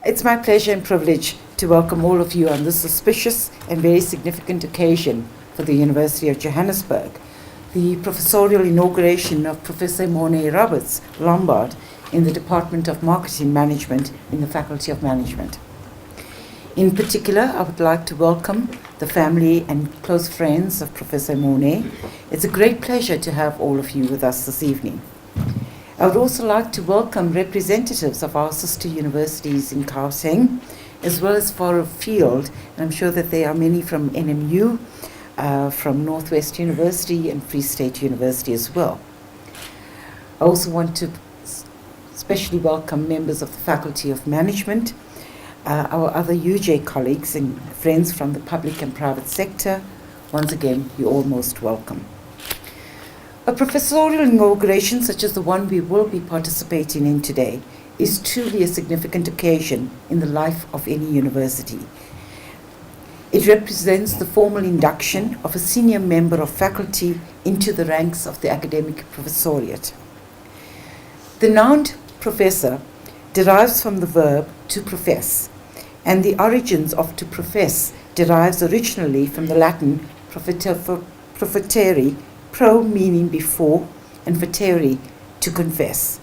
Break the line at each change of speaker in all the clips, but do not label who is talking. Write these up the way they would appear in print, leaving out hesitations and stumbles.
It's my pleasure and privilege to welcome all of you on this auspicious and very significant occasion for the University of Johannesburg, the Professorial Inauguration of Professor Mornay Lombard in the Department of Marketing Management in the Faculty of Management. In particular, I would like to welcome the family and close friends of Professor Mornay. It's a great pleasure to have all of you with us this evening. I would also like to welcome representatives of our sister universities in Gauteng, as well as far afield, and I'm sure that there are many from NMU, from Northwest University and Free State University as well. I also want to especially welcome members of the Faculty of Management, our other UJ colleagues and friends from the public and private sector. Once again, you're all most welcome. A professorial inauguration such as the one we will be participating in today is truly a significant occasion in the life of any university. It represents the formal induction of a senior member of faculty into the ranks of the academic professoriate. The noun professor derives from the verb to profess, and the origins of to profess derives originally from the Latin profiteri, pro meaning before, and fateri, to confess.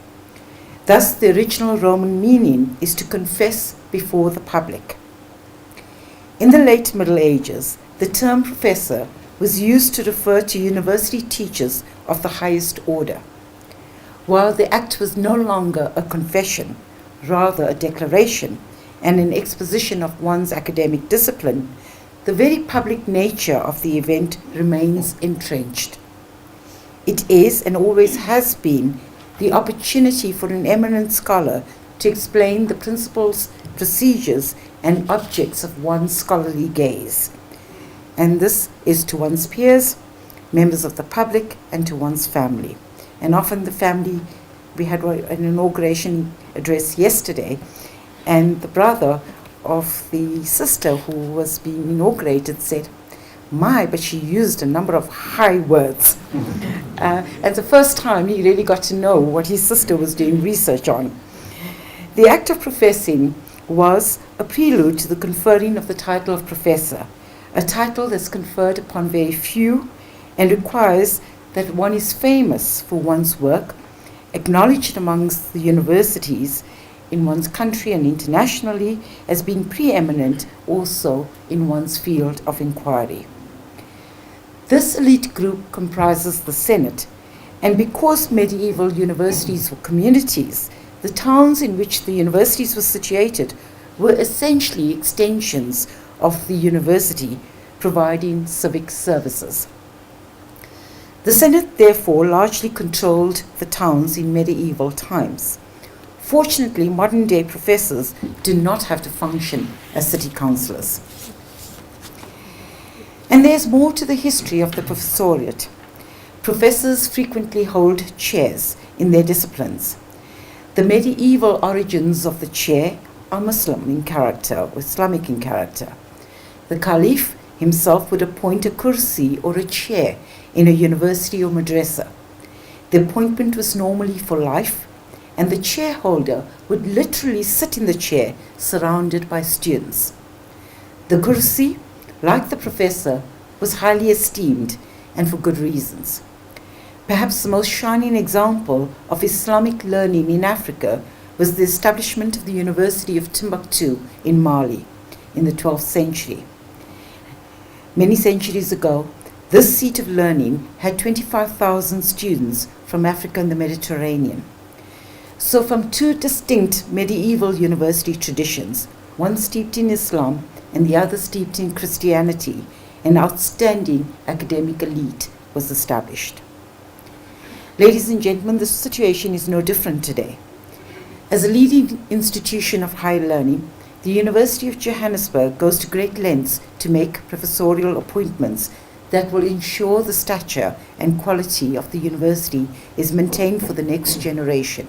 Thus, the original Roman meaning is to confess before the public. In the late Middle Ages, the term professor was used to refer to university teachers of the highest order. While the act was no longer a confession, rather a declaration and an exposition of one's academic discipline, the very public nature of the event remains entrenched. It is, and always has been, the opportunity for an eminent scholar to explain the principles, procedures, and objects of one's scholarly gaze. And this is to one's peers, members of the public, and to one's family. And often the family, we had an inauguration address yesterday, and the brother of the sister who was being inaugurated said, but she used a number of high words. And the first time he really got to know what his sister was doing research on. The act of professing was a prelude to the conferring of the title of professor, a title that's conferred upon very few and requires that one is famous for one's work, acknowledged amongst the universities in one's country and internationally as being preeminent also in one's field of inquiry. This elite group comprises the Senate, and because medieval universities were communities, the towns in which the universities were situated were essentially extensions of the university, providing civic services. The Senate therefore largely controlled the towns in medieval times. Fortunately, modern-day professors do not have to function as city councillors. And there's more to the history of the professoriate. Professors frequently hold chairs in their disciplines. The medieval origins of the chair are Muslim in character, or Islamic in character. The Caliph himself would appoint a kursi or a chair in a university or madrasa. The appointment was normally for life, and the chair holder would literally sit in the chair surrounded by students. The kursi, like the professor, was highly esteemed, and for good reasons. Perhaps the most shining example of Islamic learning in Africa was the establishment of the University of Timbuktu in Mali in the 12th century. Many centuries ago, this seat of learning had 25,000 students from Africa and the Mediterranean. So from two distinct medieval university traditions, one steeped in Islam and the other steeped in Christianity, an outstanding academic elite was established. Ladies and gentlemen, the situation is no different today. As a leading institution of higher learning, the University of Johannesburg goes to great lengths to make professorial appointments that will ensure the stature and quality of the university is maintained for the next generation.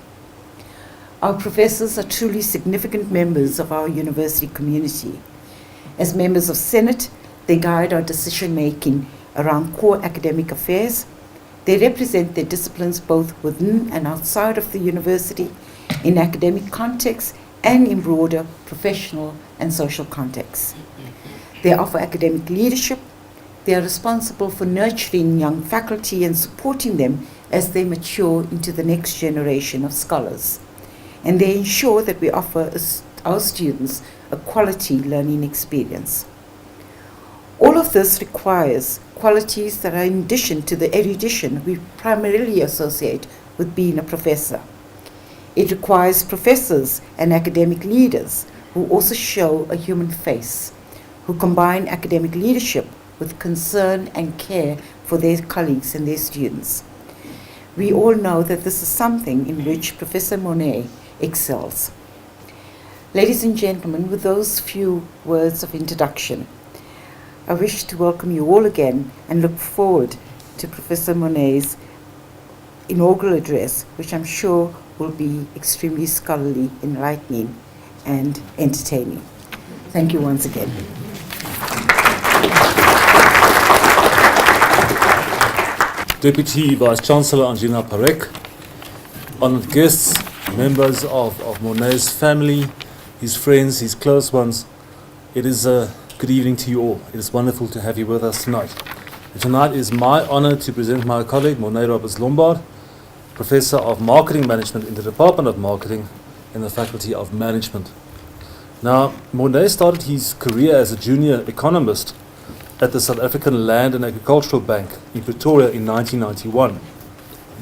Our professors are truly significant members of our university community. As members of Senate, they guide our decision-making around core academic affairs. They represent their disciplines both within and outside of the university, in academic contexts and in broader professional and social contexts. They offer academic leadership. They are responsible for nurturing young faculty and supporting them as they mature into the next generation of scholars. And they ensure that we offer our students a quality learning experience. All of this requires qualities that are in addition to the erudition we primarily associate with being a professor. It requires professors and academic leaders who also show a human face, who combine academic leadership with concern and care for their colleagues and their students. We all know that this is something in which Professor Mornay excels. Ladies and gentlemen, with those few words of introduction, I wish to welcome you all again and look forward to Professor Mornay's inaugural address, which I'm sure will be extremely scholarly, enlightening, and entertaining. Thank you once again.
Deputy Vice-Chancellor Angelina Parek, honored guests, members of Mornay's family, his friends, his close ones, it is a good evening to you all. It is wonderful to have you with us tonight. And tonight is my honor to present my colleague, Mornay Lombard, Professor of Marketing Management in the Department of Marketing in the Faculty of Management. Now, Mornay started his career as a junior economist at the South African Land and Agricultural Bank in Pretoria in 1991,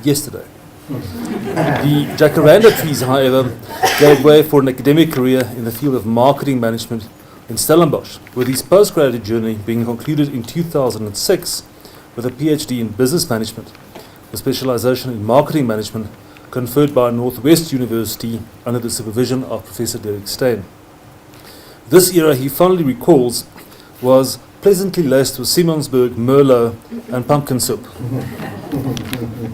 yesterday. The jacaranda trees, however, gave way for an academic career in the field of marketing management in Stellenbosch, with his postgraduate journey being concluded in 2006 with a PhD in business management, a specialization in marketing management conferred by Northwest University under the supervision of Professor Derek Steyn. This era, he fondly recalls, was pleasantly laced with Simonsberg, Merlot, and pumpkin soup.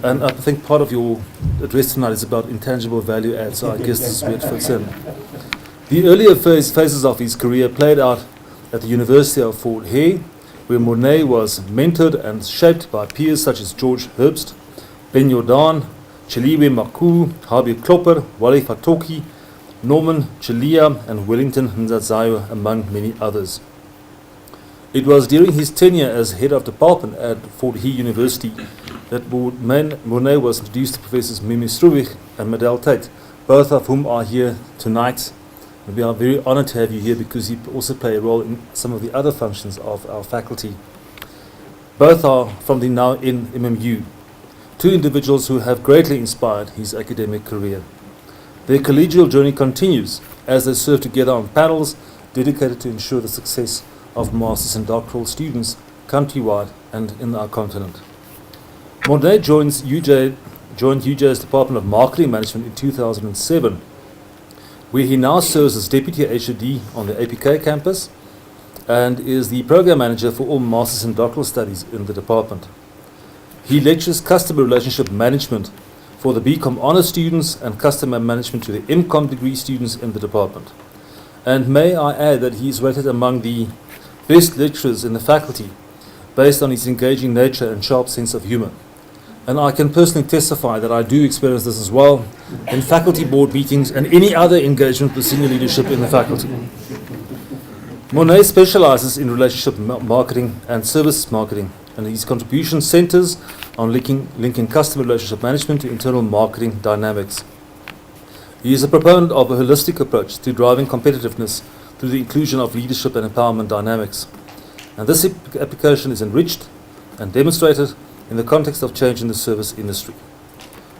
And I think part of your address tonight is about intangible value add, so I guess this is where it fits in. The earlier phases of his career played out at the University of Fort Hare, where Mornay was mentored and shaped by peers such as George Herbst, Ben Jordan, Chiliwe Maku, Harvey Klopper, Wale Fatoki, Norman Chilia, and Wellington Nzazayo, among many others. It was during his tenure as head of department at Fort Hare University that Mornay was introduced to Professors Mimi Struwig and Medell Tate, both of whom are here tonight. And we are very honored to have you here because you also play a role in some of the other functions of our faculty. Both are from the now in MMU, two individuals who have greatly inspired his academic career. Their collegial journey continues as they serve together on panels dedicated to ensure the success of masters and doctoral students countrywide and in our continent. Mornay joined UJ's Department of Marketing Management in 2007, where he now serves as Deputy HOD on the APK campus and is the Program Manager for all Masters and Doctoral Studies in the department. He lectures Customer Relationship Management for the BCom Honours students and Customer Management to the MCom degree students in the department. And may I add that he is rated among the best lecturers in the faculty based on his engaging nature and sharp sense of humour. And I can personally testify that I do experience this as well in faculty board meetings and any other engagement with senior leadership in the faculty. Mornay specializes in relationship marketing and services marketing, and his contribution centers on linking customer relationship management to internal marketing dynamics. He is a proponent of a holistic approach to driving competitiveness through the inclusion of leadership and empowerment dynamics. And this application is enriched and demonstrated in the context of change in the service industry.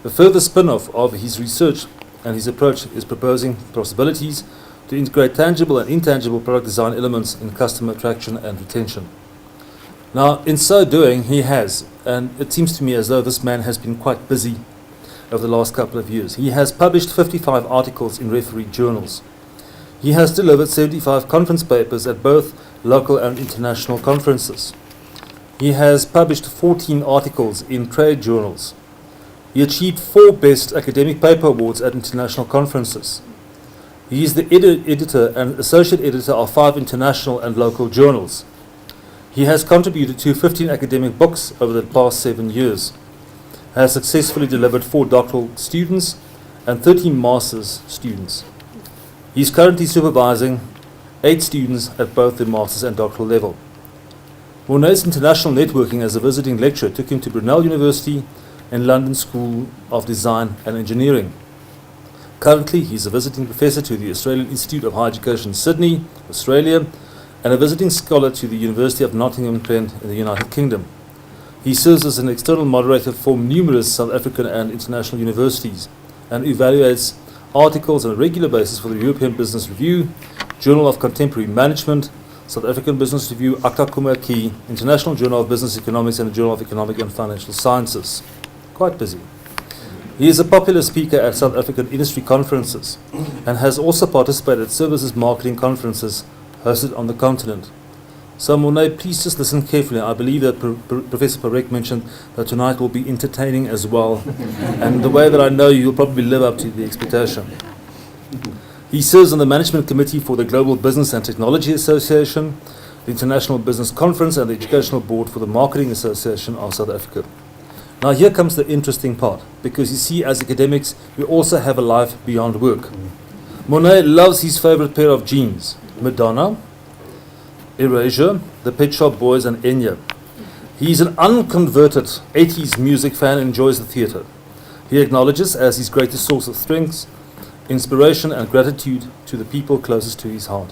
The further spin-off of his research and his approach is proposing possibilities to integrate tangible and intangible product design elements in customer attraction and retention. Now, in so doing, he has, and it seems to me as though this man has been quite busy over the last couple of years. He has published 55 articles in referee journals. He has delivered 75 conference papers at both local and international conferences. He has published 14 articles in trade journals. He achieved 4 Best Academic Paper Awards at international conferences. He is the editor and associate editor of 5 international and local journals. He has contributed to 15 academic books over the past 7 years, has successfully delivered 4 doctoral students and 13 master's students. He is currently supervising 8 students at both the master's and doctoral level. Mornay's international networking as a visiting lecturer took him to Brunel University and London School of Design and Engineering. Currently, he is a visiting professor to the Australian Institute of Higher Education in Sydney, Australia, and a visiting scholar to the University of Nottingham-Trent in the United Kingdom. He serves as an external moderator for numerous South African and international universities and evaluates articles on a regular basis for the European Business Review, Journal of Contemporary Management, South African Business Review, Akta Kumaki, International Journal of Business Economics, and the Journal of Economic and Financial Sciences. Quite busy. He is a popular speaker at South African industry conferences and has also participated at services marketing conferences hosted on the continent. So Mornay, please just listen carefully. I believe that Professor Parekh mentioned that tonight will be entertaining as well. And the way that I know you, you'll probably live up to the expectation. He serves on the Management Committee for the Global Business and Technology Association, the International Business Conference, and the Educational Board for the Marketing Association of South Africa. Now here comes the interesting part, because you see, as academics, we also have a life beyond work. Mornay loves his favorite pair of jeans, Madonna, Erasure, the Pet Shop Boys, and Enya. He is an unconverted 80s music fan and enjoys the theatre. He acknowledges as his greatest source of strength, inspiration and gratitude to the people closest to his heart.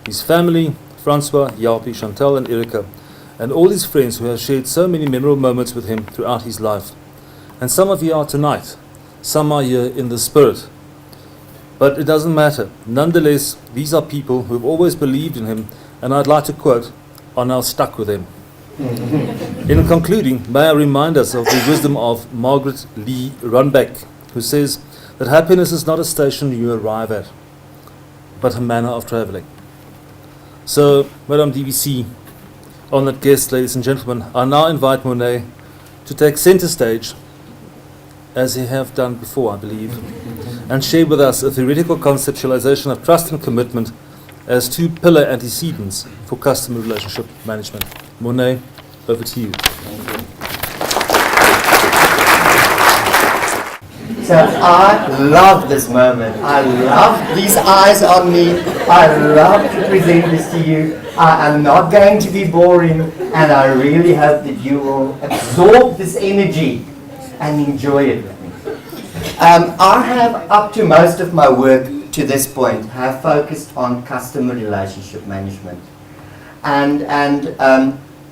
His family, Francois, Yapi, Chantal and Erica, and all his friends who have shared so many memorable moments with him throughout his life. And some of you are tonight, some are here in the spirit. But it doesn't matter. Nonetheless, these are people who have always believed in him, and I'd like to quote, are now stuck with him. In concluding, may I remind us of the wisdom of Margaret Lee Runbeck, who says that happiness is not a station you arrive at, but a manner of travelling. So, Madame DVC, honoured guests, ladies and gentlemen, I now invite Mornay to take centre stage, as he have done before, I believe, and share with us a theoretical conceptualization of trust and commitment as two pillar antecedents for customer relationship management. Mornay, over to you.
So I love this moment. I love these eyes on me. I love to present this to you. I am not going to be boring, and I really hope that you will absorb this energy and enjoy it with me. I have, up to most of my work to this point, have focused on customer relationship management. And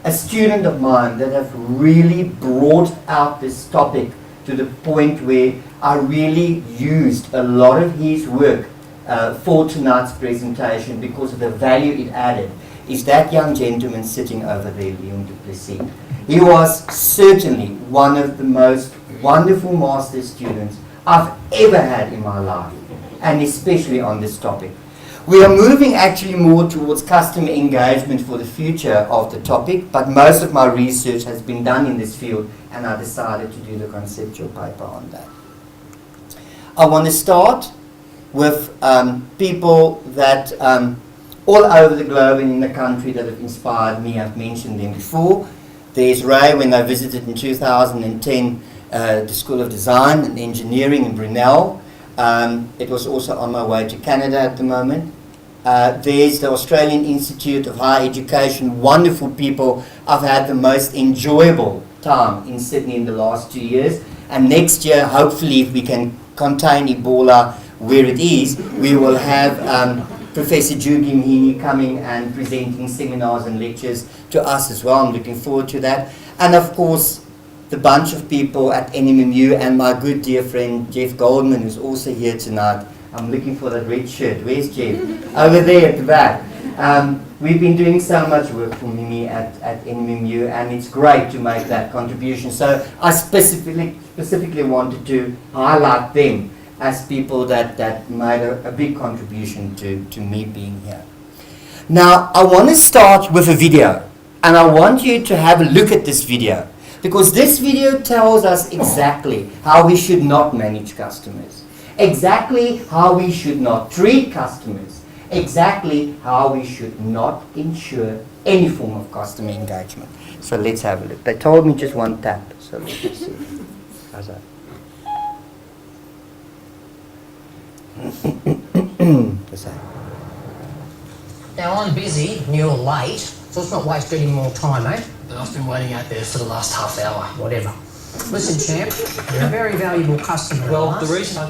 a student of mine that have really brought out this topic to the point where I really used a lot of his work for tonight's presentation because of the value it added, is that young gentleman sitting over there, Leon Duplessis. He was certainly one of the most wonderful master students I've ever had in my life, and especially on this topic. We are moving actually more towards customer engagement for the future of the topic, but most of my research has been done in this field, and I decided to do the conceptual paper on that. I want to start with people that all over the globe and in the country that have inspired me. I've mentioned them before. There's Ray, when I visited in 2010 the School of Design and Engineering in Brunel. It was also on my way to Canada at the moment. There's the Australian Institute of Higher Education, wonderful people. I've had the most enjoyable time in Sydney in the last 2 years. And next year, hopefully, if we can contain Ebola where it is, we will have Professor Jugi Mhini coming and presenting seminars and lectures to us as well. I'm looking forward to that. And of course, the bunch of people at NMMU and my good dear friend Jeff Goldman, who's also here tonight. I'm looking for that red shirt. Where's Jeff? Over there at the back. We've been doing so much work for Mimi at NMMU, and it's great to make that contribution. So I specifically wanted to highlight them as people that made a big contribution to me being here. Now, I want to start with a video, and I want you to have a look at this video, because this video tells us exactly how we should not manage customers, exactly how we should not treat customers, exactly how we should not ensure any form of customer engagement. So let's have a look. They told me just one tap, so let's just see. How's that? to say.
Now I'm busy and you're late, so let's not waste any more time, eh? But I've been waiting out there for the last half hour. Whatever. Listen, champ, you're a very valuable customer.
Well, the reason I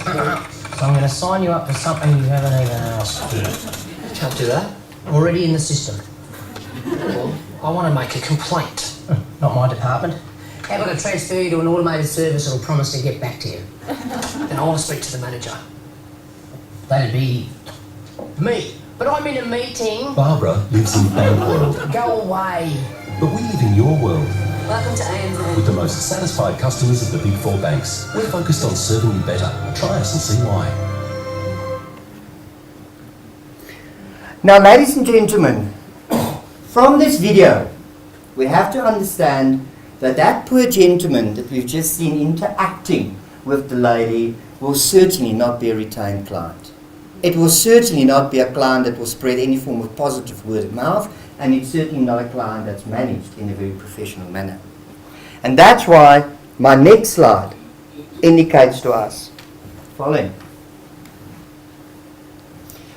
So I'm going to sign you up for something you haven't even asked for.
can't do that.
Already in the system.
Well, I want to make a complaint.
Not my department. How about I transfer you to an automated service that'll promise to get back to you?
Then I want to speak to the manager.
That'd be me. But I'm in a meeting.
Barbara lives in our world,
Go away.
but we live in your world.
Welcome to ANZ.
With the most satisfied customers of the Big Four banks, we're focused on serving you better. Try us and see why.
Now, ladies and gentlemen, from this video, we have to understand that that poor gentleman that we've just seen interacting with the lady will certainly not be a retained client. It will certainly not be a client that will spread any form of positive word of mouth, and it's certainly not a client that's managed in a very professional manner. And that's why my next slide indicates to us following.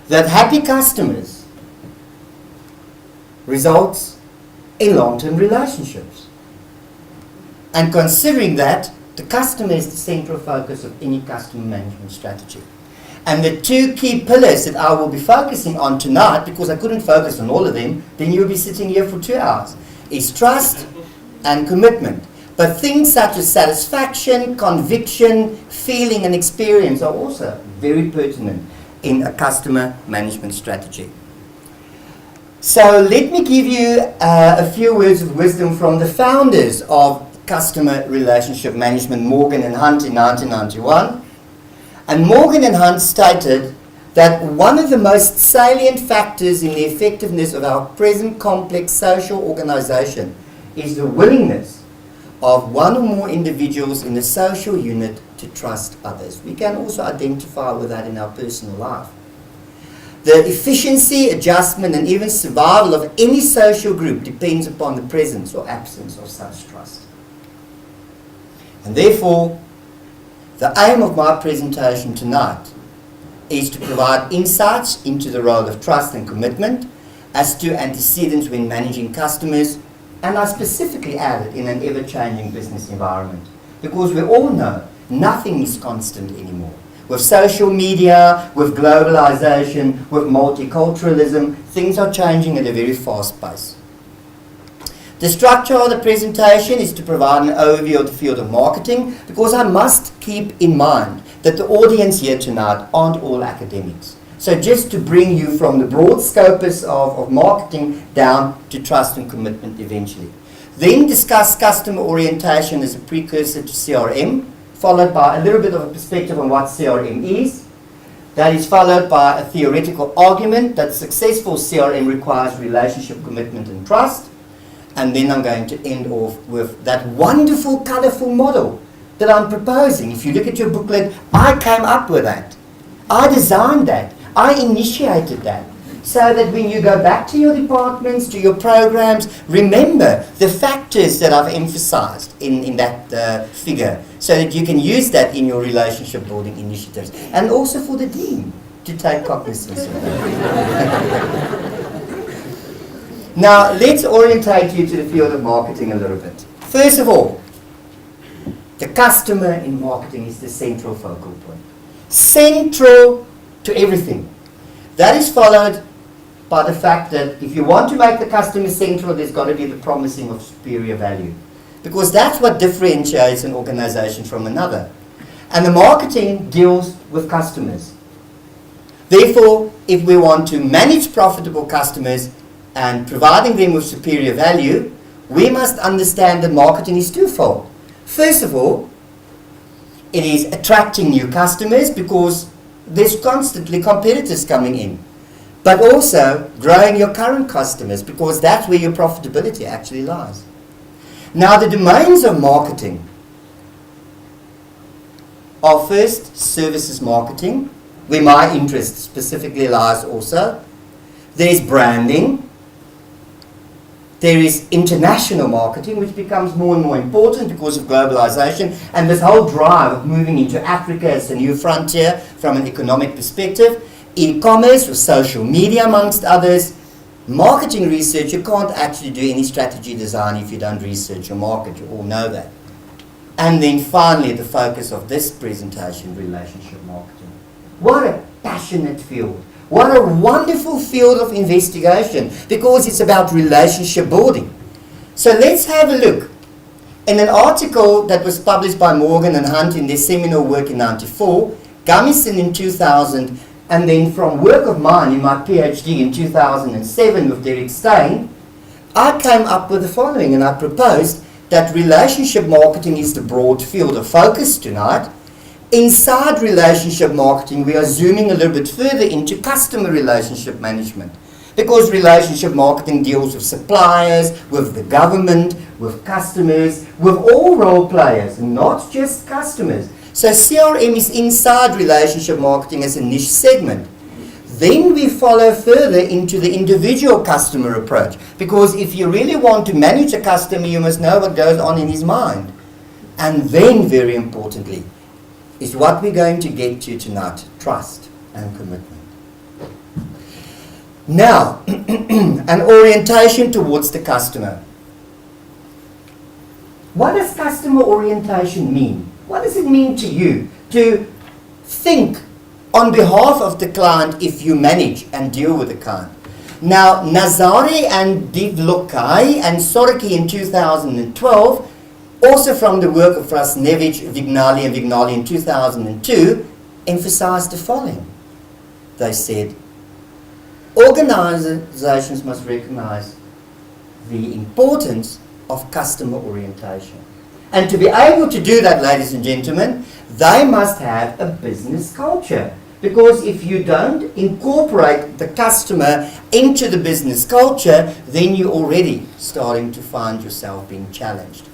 That happy customers results in long-term relationships. And considering that, the customer is the central focus of any customer management strategy. And the two key pillars that I will be focusing on tonight, because I couldn't focus on all of them, then you'll be sitting here for 2 hours, is trust and commitment. But things such as satisfaction, conviction, feeling and experience are also very pertinent in a customer management strategy. So let me give you a few words of wisdom from the founders of customer relationship management, Morgan and Hunt, in 1991. And Morgan and Hunt stated that one of the most salient factors in the effectiveness of our present complex social organization is the willingness of one or more individuals in the social unit to trust others. We can also identify with that in our personal life. The efficiency, adjustment, and even survival of any social group depends upon the presence or absence of such trust. And therefore, the aim of my presentation tonight is to provide insights into the role of trust and commitment as to antecedents when managing customers, and I specifically added in an ever-changing business environment, because we all know nothing is constant anymore. With social media, with globalization, with multiculturalism, things are changing at a very fast pace. The structure of the presentation is to provide an overview of the field of marketing, because I must keep in mind that the audience here tonight aren't all academics. So just to bring you from the broad scopus of marketing down to trust and commitment eventually. Then discuss customer orientation as a precursor to CRM, followed by a little bit of a perspective on what CRM is. That is followed by a theoretical argument that successful CRM requires relationship, commitment and trust. And then I'm going to end off with that wonderful, colourful model that I'm proposing. If you look at your booklet, I came up with that. I designed that. I initiated that. So that when you go back to your departments, to your programs, remember the factors that I've emphasized in that figure, so that you can use that in your relationship building initiatives. And also for the dean to take cognizance of that. Now, let's orientate you to the field of marketing a little bit. First of all, the customer in marketing is the central focal point. Central to everything. That is followed by the fact that if you want to make the customer central, there's got to be the promising of superior value. Because that's what differentiates an organization from another. And the marketing deals with customers. Therefore, if we want to manage profitable customers and providing them with superior value, we must understand that marketing is twofold. First of all, it is attracting new customers because there's constantly competitors coming in. But also growing your current customers, because that's where your profitability actually lies. Now, the domains of marketing are first services marketing, where my interest specifically lies also. There's branding. There is international marketing, which becomes more and more important because of globalization and this whole drive of moving into Africa as a new frontier from an economic perspective. e-commerce, with social media amongst others. Marketing research, you can't actually do any strategy design if you don't research your market, you all know that. And then finally, the focus of this presentation, relationship marketing. What a passionate field. What a wonderful field of investigation, because it's about relationship building. So let's have a look. In an article that was published by Morgan and Hunt in their seminal work in 1994, Gummison in 2000, and then from work of mine in my PhD in 2007 with Derek Stein, I came up with the following, and I proposed that relationship marketing is the broad field of focus tonight. Inside relationship marketing, we are zooming a little bit further into customer relationship management, because relationship marketing deals with suppliers, with the government, with customers, with all role players, not just customers. So CRM is inside relationship marketing as a niche segment. Then we follow further into the individual customer approach, because if you really want to manage a customer, you must know what goes on in his mind. And then, very importantly, is what we're going to get to tonight, trust and commitment. Now, an orientation towards the customer. What does customer orientation mean? What does it mean to you to think on behalf of the client if you manage and deal with the client? Now, Nazari and Divlokai and Sorki in 2012, also from the work of Rasnevich, Vignali and Vignali in 2002, emphasized the following. They said, organizations must recognize the importance of customer orientation. And to be able to do that, ladies and gentlemen, they must have a business culture. Because if you don't incorporate the customer into the business culture, then you're already starting to find yourself being challenged.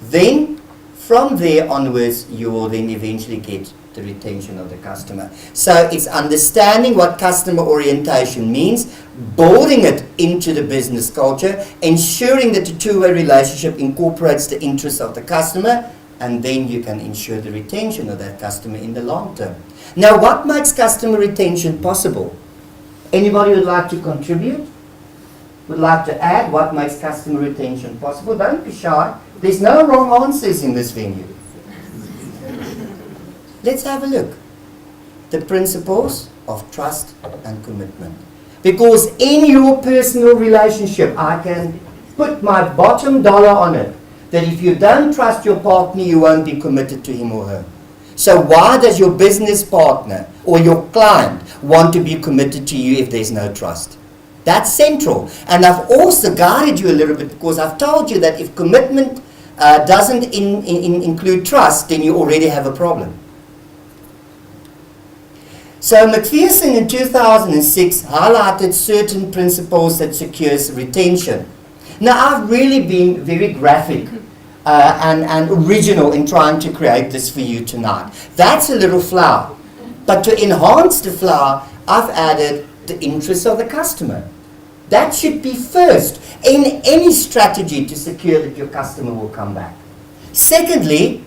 Then, from there onwards, you will then eventually get the retention of the customer. So it's understanding what customer orientation means, building it into the business culture, ensuring that the two-way relationship incorporates the interests of the customer, and then you can ensure the retention of that customer in the long term. Now, what makes customer retention possible? Anybody would like to contribute? Would like to add what makes customer retention possible? Don't be shy. There's no wrong answers in this venue. Let's have a look. The principles of trust and commitment. Because in your personal relationship, I can put my bottom dollar on it, that if you don't trust your partner, you won't be committed to him or her. So why does your business partner or your client want to be committed to you if there's no trust? That's central. And I've also guided you a little bit, because I've told you that if commitment doesn't include trust, then you already have a problem. So McPherson in 2006 highlighted certain principles that secures retention. Now, I've really been very graphic and original in trying to create this for you tonight. That's a little flower. But to enhance the flower, I've added the interests of the customer. That should be first in any strategy to secure that your customer will come back. Secondly,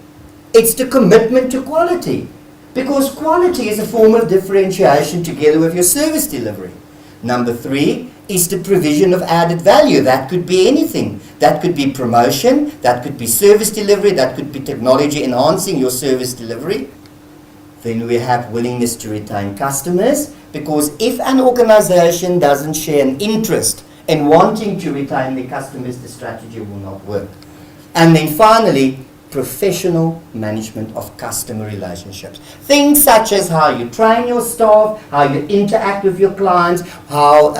it's the commitment to quality, because quality is a form of differentiation together with your service delivery. Number 3 is the provision of added value. That could be anything. That could be promotion, that could be service delivery, that could be technology enhancing your service delivery. Then we have willingness to retain customers, because if an organization doesn't share an interest in wanting to retain their customers, the strategy will not work. And then finally, professional management of customer relationships. Things such as how you train your staff, how you interact with your clients, how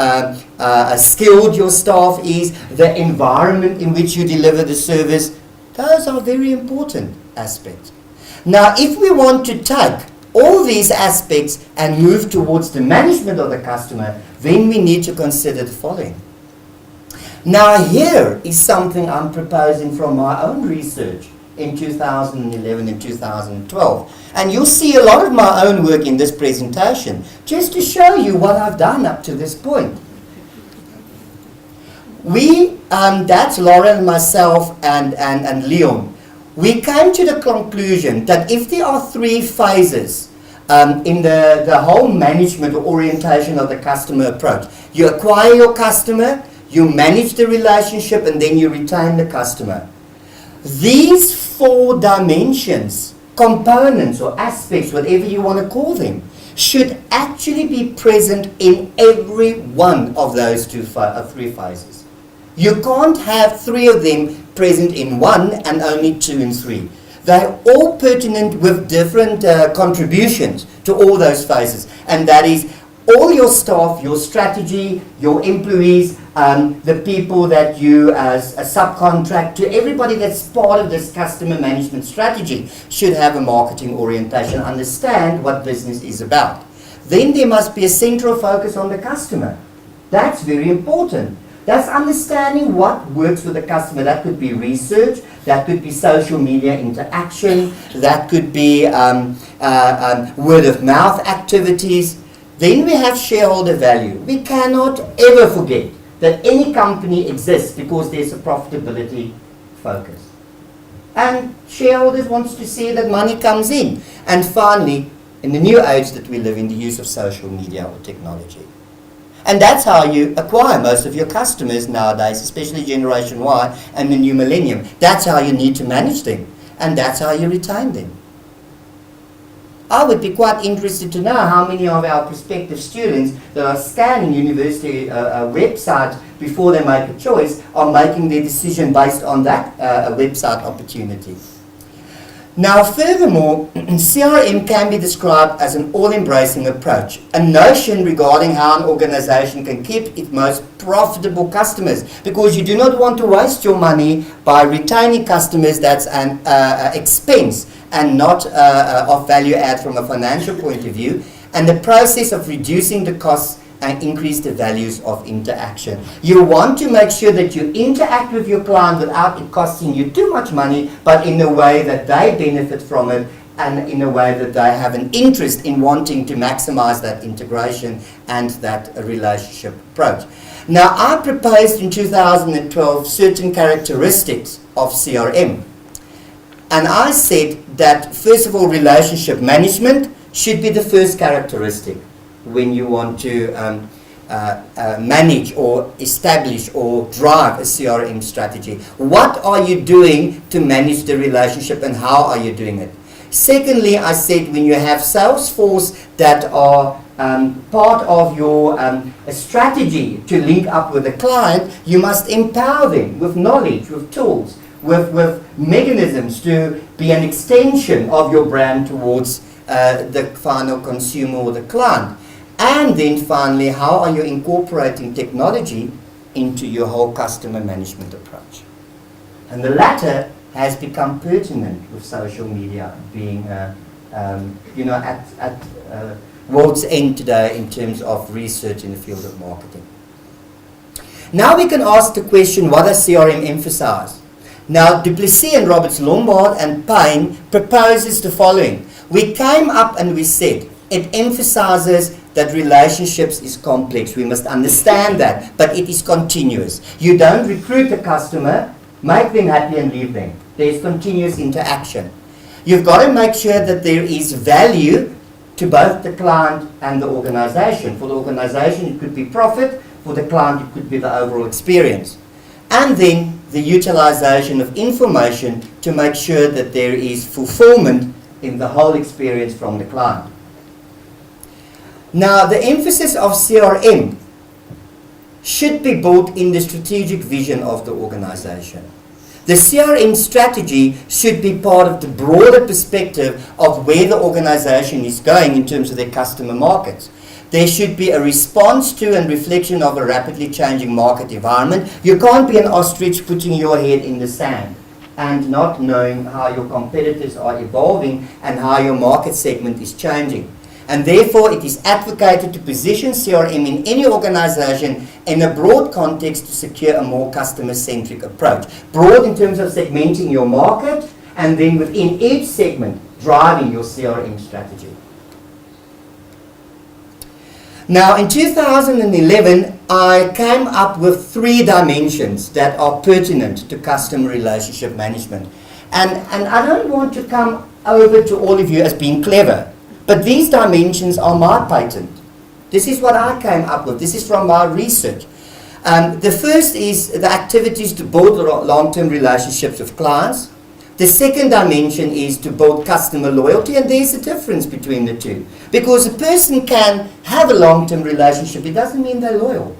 skilled your staff is, the environment in which you deliver the service. Those are very important aspects. Now, if we want to take all these aspects and move towards the management of the customer, then we need to consider the following. Now, here is something I'm proposing from my own research in 2011 and 2012. And you'll see a lot of my own work in this presentation, just to show you what I've done up to this point. That's Lauren, myself, and Leon. We came to the conclusion that if there are 3 phases in the whole management or orientation of the customer approach. You acquire your customer, you manage the relationship, and then you retain the customer. These 4 dimensions, components or aspects, whatever you want to call them, should actually be present in every one of those 3 phases. You can't have 3 of them present in 1 and only 2 and 3. They're all pertinent with different contributions to all those phases, and that is all your staff, your strategy, your employees, the people that you as a subcontract to, everybody that's part of this customer management strategy should have a marketing orientation, understand what business is about. Then there must be a central focus on the customer. That's very important. That's understanding what works with the customer. That could be research, that could be social media interaction, that could be word of mouth activities. Then we have shareholder value. We cannot ever forget that any company exists because there's a profitability focus. And shareholders want to see that money comes in. And finally, in the new age that we live in, the use of social media or technology. And that's how you acquire most of your customers nowadays, especially Generation Y and the new millennium. That's how you need to manage them. And that's how you retain them. I would be quite interested to know how many of our prospective students that are scanning university websites before they make a choice are making their decision based on that website opportunity. Now, furthermore, CRM can be described as an all-embracing approach, a notion regarding how an organization can keep its most profitable customers, because you do not want to waste your money by retaining customers. That's an expense and not of value add from a financial point of view, and the process of reducing the costs and increase the values of interaction. You want to make sure that you interact with your client without it costing you too much money, but in a way that they benefit from it and in a way that they have an interest in wanting to maximize that integration and that relationship approach. Now, I proposed in 2012 certain characteristics of CRM. And I said that, first of all, relationship management should be the first characteristic when you want to manage or establish or drive a CRM strategy. What are you doing to manage the relationship and how are you doing it? Secondly, I said when you have sales force that are part of your strategy to link up with the client, you must empower them with knowledge, with tools, with mechanisms to be an extension of your brand towards the final consumer or the client. And then finally, how are you incorporating technology into your whole customer management approach? And the latter has become pertinent with social media being at world's end today in terms of research in the field of marketing. Now we can ask the question, what does CRM emphasize? Now, Duplessis and Roberts, Lombard and Payne proposes the following. We came up and we said, it emphasizes that relationships is complex. We must understand that, but it is continuous. You don't recruit a customer, make them happy and leave them. There's continuous interaction. You've got to make sure that there is value to both the client and the organization. For the organization, it could be profit. For the client, it could be the overall experience. And then the utilization of information to make sure that there is fulfillment in the whole experience from the client. Now, the emphasis of CRM should be built in the strategic vision of the organization. The CRM strategy should be part of the broader perspective of where the organization is going in terms of their customer markets. There should be a response to and reflection of a rapidly changing market environment. You can't be an ostrich putting your head in the sand and not knowing how your competitors are evolving and how your market segment is changing. And therefore, it is advocated to position CRM in any organization in a broad context to secure a more customer-centric approach. Broad in terms of segmenting your market, and then within each segment, driving your CRM strategy. Now, in 2011, I came up with 3 dimensions that are pertinent to customer relationship management. And I don't want to come over to all of you as being clever, But these dimensions are my patent. This is what I came up with. This is from my research. The first is the activities to build long-term relationships with clients. The second dimension is to build customer loyalty, and there's a difference between the two. Because a person can have a long-term relationship, it doesn't mean they're loyal.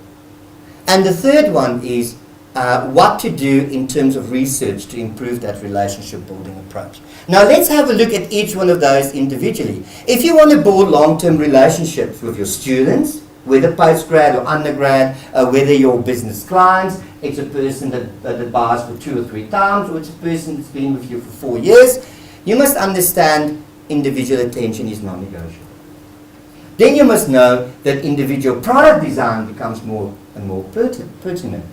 And the third one is what to do in terms of research to improve that relationship building approach. Now let's have a look at each one of those individually. If you want to build long-term relationships with your students, whether postgrad or undergrad, whether your business clients, it's a person that buys for 2 or 3 times, or it's a person that's been with you for 4 years, you must understand individual attention is non-negotiable. Then you must know that individual product design becomes more and more pertinent.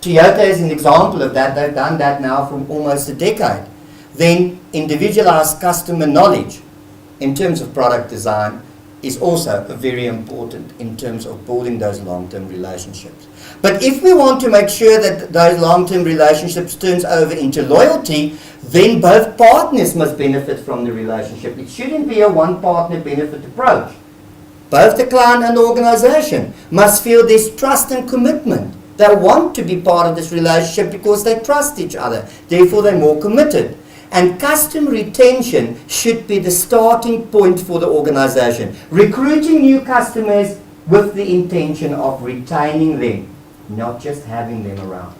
Toyota is an example of that. They've done that now for almost a decade. Then individualized customer knowledge in terms of product design is also very important in terms of building those long-term relationships. But if we want to make sure that those long-term relationships turns over into loyalty, then both partners must benefit from the relationship. It shouldn't be a one-partner benefit approach. Both the client and the organization must feel this trust and commitment. They want to be part of this relationship because they trust each other. Therefore, they're more committed. And customer retention should be the starting point for the organization. Recruiting new customers with the intention of retaining them, not just having them around.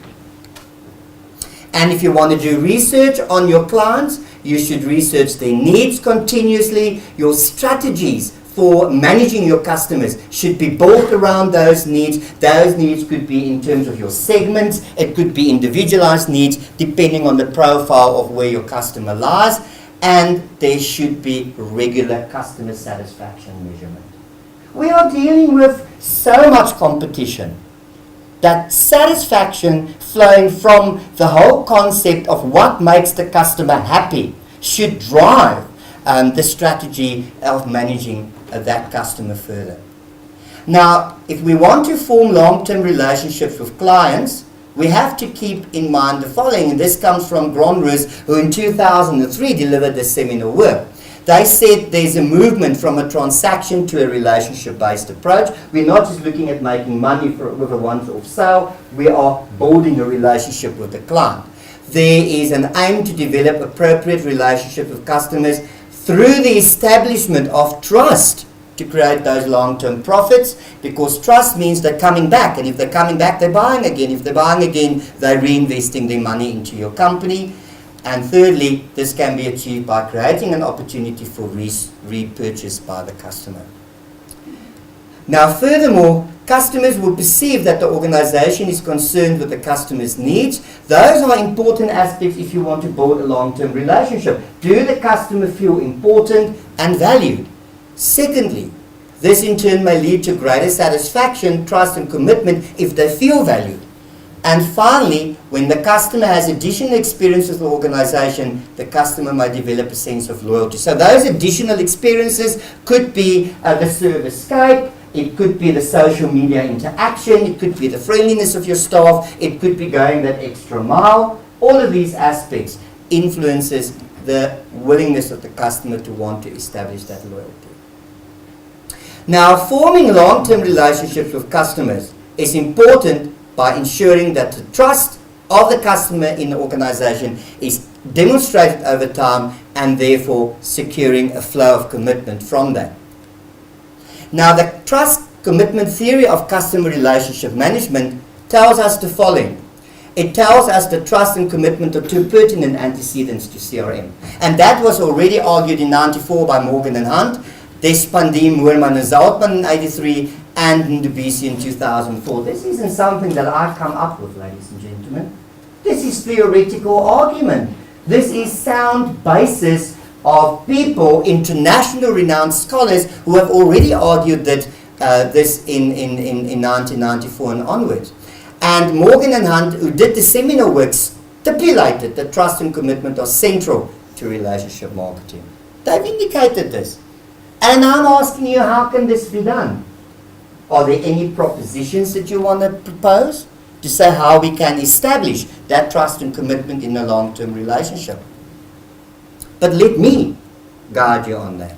And if you want to do research on your clients, you should research their needs continuously. Your strategies for managing your customers should be built around those needs. Those needs could be in terms of your segments. It could be individualized needs depending on the profile of where your customer lies. And there should be regular customer satisfaction measurement. We are dealing with so much competition that satisfaction flowing from the whole concept of what makes the customer happy should drive the strategy of managing that customer further. Now, if we want to form long-term relationships with clients, we have to keep in mind the following, and this comes from Gronrus, who in 2003 delivered this seminal work. They said there's a movement from a transaction to a relationship-based approach. We're not just looking at making money with a once-off sale, we are building a relationship with the client. There is an aim to develop appropriate relationships with customers through the establishment of trust to create those long-term profits, because trust means they're coming back, and if they're coming back, they're buying again. If they're buying again, they're reinvesting their money into your company. And thirdly, this can be achieved by creating an opportunity for repurchase by the customer. Now, furthermore, customers will perceive that the organization is concerned with the customer's needs. Those are important aspects if you want to build a long-term relationship. Do the customer feel important and valued? Secondly, this in turn may lead to greater satisfaction, trust and commitment if they feel valued. And finally, when the customer has additional experience with the organization, the customer may develop a sense of loyalty. So those additional experiences could be the service scope, it could be the social media interaction, it could be the friendliness of your staff, it could be going that extra mile. All of these aspects influences the willingness of the customer to want to establish that loyalty. Now, forming long-term relationships with customers is important by ensuring that the trust of the customer in the organization is demonstrated over time, and therefore securing a flow of commitment from that. Now, the trust commitment theory of customer relationship management tells us the following. It tells us that trust and commitment are two pertinent antecedents to CRM. And that was already argued in 1994 by Morgan and Hunt, Deshpande, Moorman and Zoutman in 1983, and Ndubisi in 2004. This isn't something that I've come up with, ladies and gentlemen. This is theoretical argument. This is sound basis of people, international renowned scholars, who have already argued that this in 1994 and onwards. And Morgan and Hunt, who did the seminal work, stipulated that trust and commitment are central to relationship marketing. They've indicated this. And I'm asking you, how can this be done? Are there any propositions that you want to propose to say how we can establish that trust and commitment in a long-term relationship? But let me guide you on that.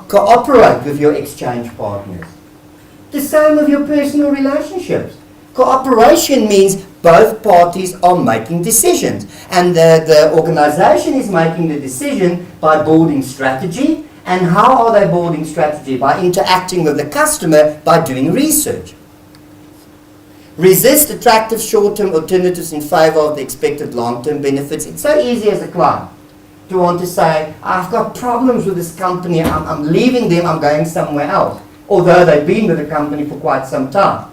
Cooperate with your exchange partners. The same with your personal relationships. Cooperation means both parties are making decisions, and the organization is making the decision by building strategy. And how are they building strategy? By interacting with the customer, by doing research. Resist attractive short-term alternatives in favor of the expected long-term benefits. It's so easy as a client to want to say, I've got problems with this company, I'm leaving them, I'm going somewhere else, although they've been with the company for quite some time.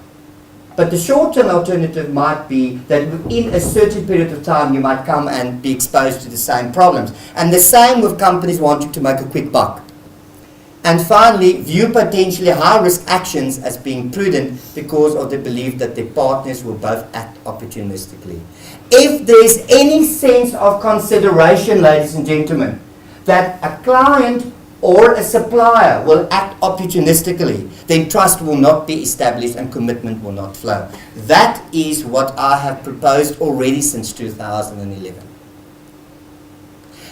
But the short-term alternative might be that within a certain period of time you might come and be exposed to the same problems. And the same with companies wanting to make a quick buck. And finally, view potentially high-risk actions as being prudent because of the belief that their partners will both act opportunistically. If there's any sense of consideration, ladies and gentlemen, that a client or a supplier will act opportunistically, then trust will not be established and commitment will not flow. That is what I have proposed already since 2011.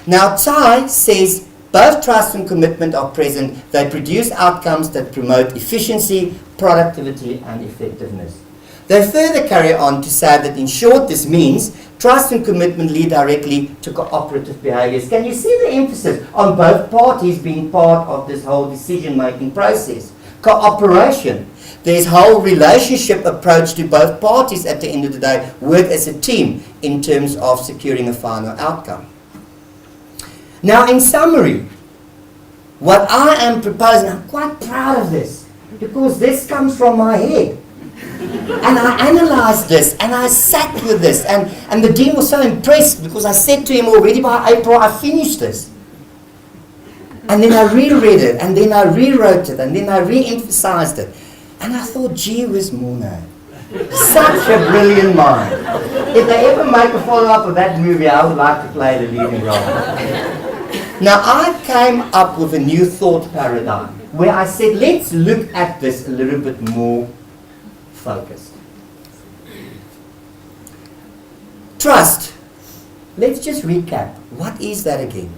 Now, Ty says both trust and commitment are present. They produce outcomes that promote efficiency, productivity, and effectiveness. They further carry on to say that, in short, this means trust and commitment lead directly to cooperative behaviors. Can you see the emphasis on both parties being part of this whole decision-making process? Cooperation. There's whole relationship approach to both parties at the end of the day, work as a team in terms of securing a final outcome. Now, in summary, what I am proposing, I'm quite proud of this, because this comes from my head. And I analysed this, and I sat with this, and the dean was so impressed because I said to him already by April, I finished this. And then I reread it, and then I rewrote it, and then I re-emphasised it. And I thought, gee whiz, Mornay. Such a brilliant mind. If they ever make a follow-up of that movie, I would like to play the leading role. Now, I came up with a new thought paradigm where I said, let's look at this a little bit more focused. Trust. Let's just recap. What is that again?